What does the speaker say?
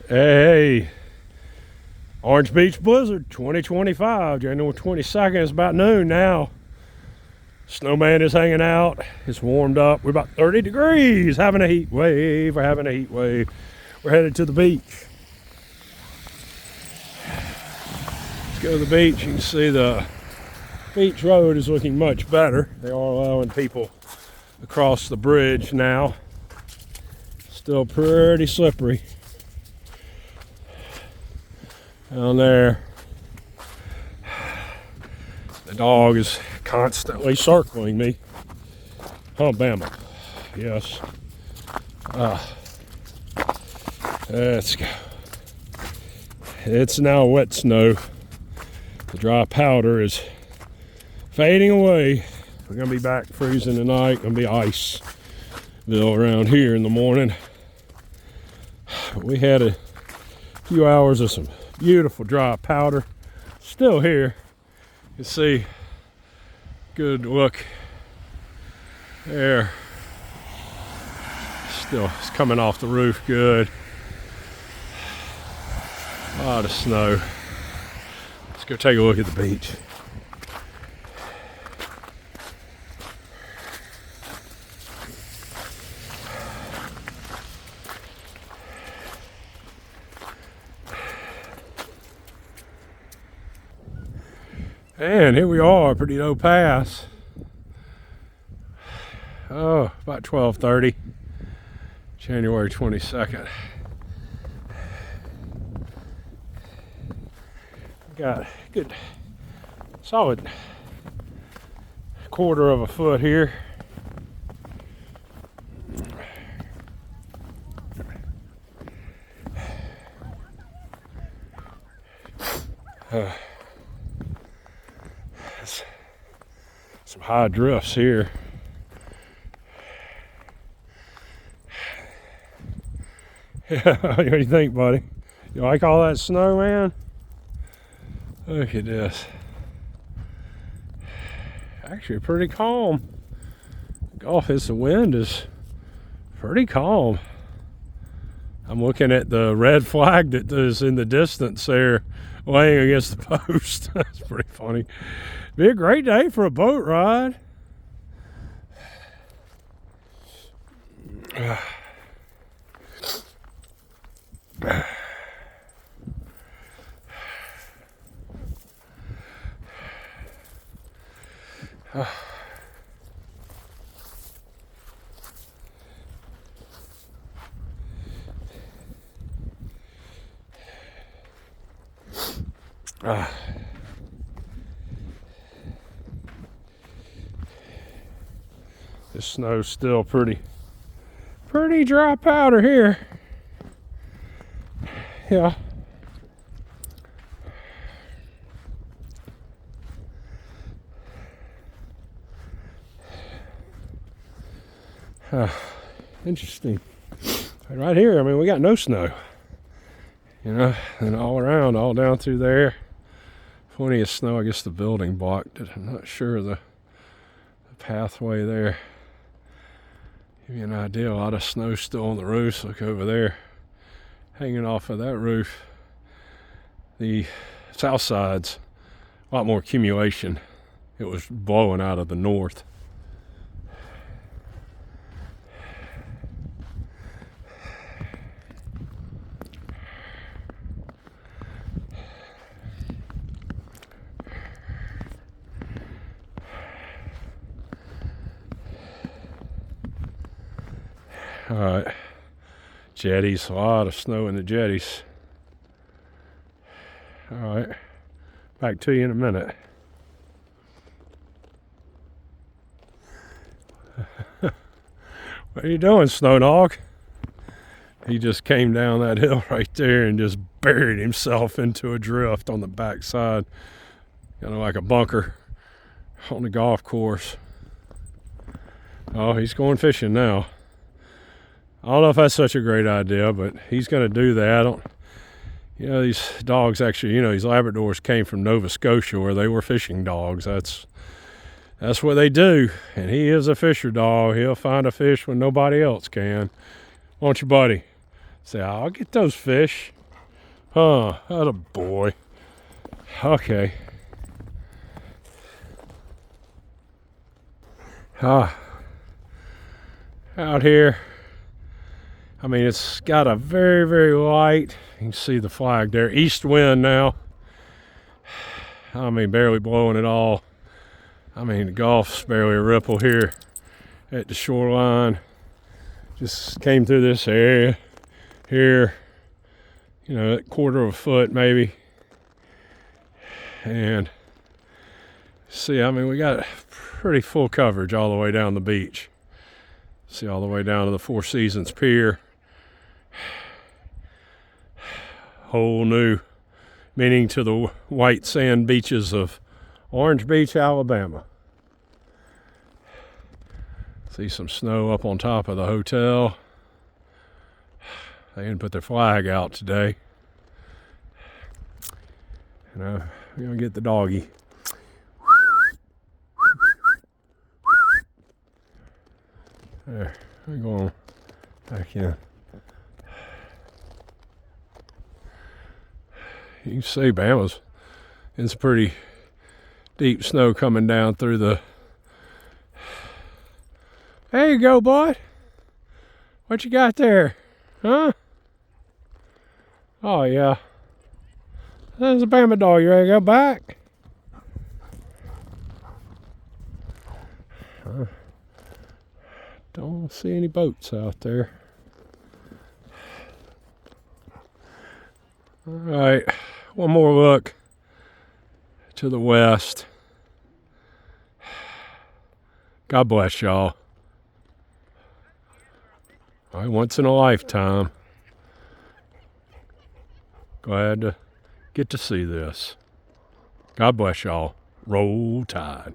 Hey, Orange Beach Blizzard 2025, January 22nd. It's about noon now. Snowman is hanging out. It's warmed up. We're about 30 degrees, having a heat wave. We're having a heat wave. We're headed to the beach. Let's go to the beach. You can see the beach road is looking much better. They are allowing people across the bridge now. Still pretty slippery. Down there, the dog is constantly circling me. Bama. Yes. Let's go. It's now wet snow. The dry powder is fading away. We're gonna be back freezing tonight. Gonna be iceville around here in the morning. We had a few hours of some beautiful dry powder. Still here. You can see, good look there. Still, it's coming off the roof good. A lot of snow. Let's go take a look at the beach. And here we are, pretty low pass. Oh, about 12:30, January 22nd. Got a good solid quarter of a foot here. Some high drifts here. Yeah, what do you think, buddy? You like all that snow, man? Look at this. Actually pretty calm. Gulf, the wind is pretty calm. I'm looking at the red flag that is in the distance there, laying against the post. That's pretty funny. Be a great day for a boat ride. This snow's still pretty dry powder here. Yeah. Interesting. Right here, I mean, we got no snow. You know, and all around, all down through there. Plenty of snow. I guess the building blocked it. I'm not sure the pathway there. Give you an idea, a lot of snow still on the roofs. Look over there, hanging off of that roof. The south side's a lot more accumulation. It was blowing out of the north. All right, jetties, a lot of snow in the jetties. All right, back to you in a minute. What are you doing, Snow Dog? He just came down that hill right there and just buried himself into a drift on the backside, kind of like a bunker on the golf course. Oh, he's going fishing now. I don't know if that's such a great idea, but he's going to do that. You know, these dogs actually, you know, these Labradors came from Nova Scotia where they were fishing dogs. That's what they do. And he is a fisher dog. He'll find a fish when nobody else can. Won't you, buddy? Say, I'll get those fish. Oh, atta boy. Okay. Out here, I mean, it's got a very, very light, you can see the flag there, east wind now. I mean, barely blowing at all. I mean, the Gulf's barely a ripple here at the shoreline. Just came through this area here, you know, a quarter of a foot maybe. And see, I mean, we got pretty full coverage all the way down the beach. See, all the way down to the Four Seasons Pier. Whole new meaning to the white sand beaches of Orange Beach, Alabama. See some snow up on top of the hotel. They didn't put their flag out today. And we're gonna get the doggy. There, we're going back in. You can see Bama's, it's pretty deep snow coming down through the. There you go, bud. What you got there? Huh? Oh, yeah. There's a Bama dog. You ready to go back? Don't see any boats out there. All right, one more look to the west. God bless y'all. All right, once in a lifetime. Glad to get to see this. God bless y'all. Roll Tide.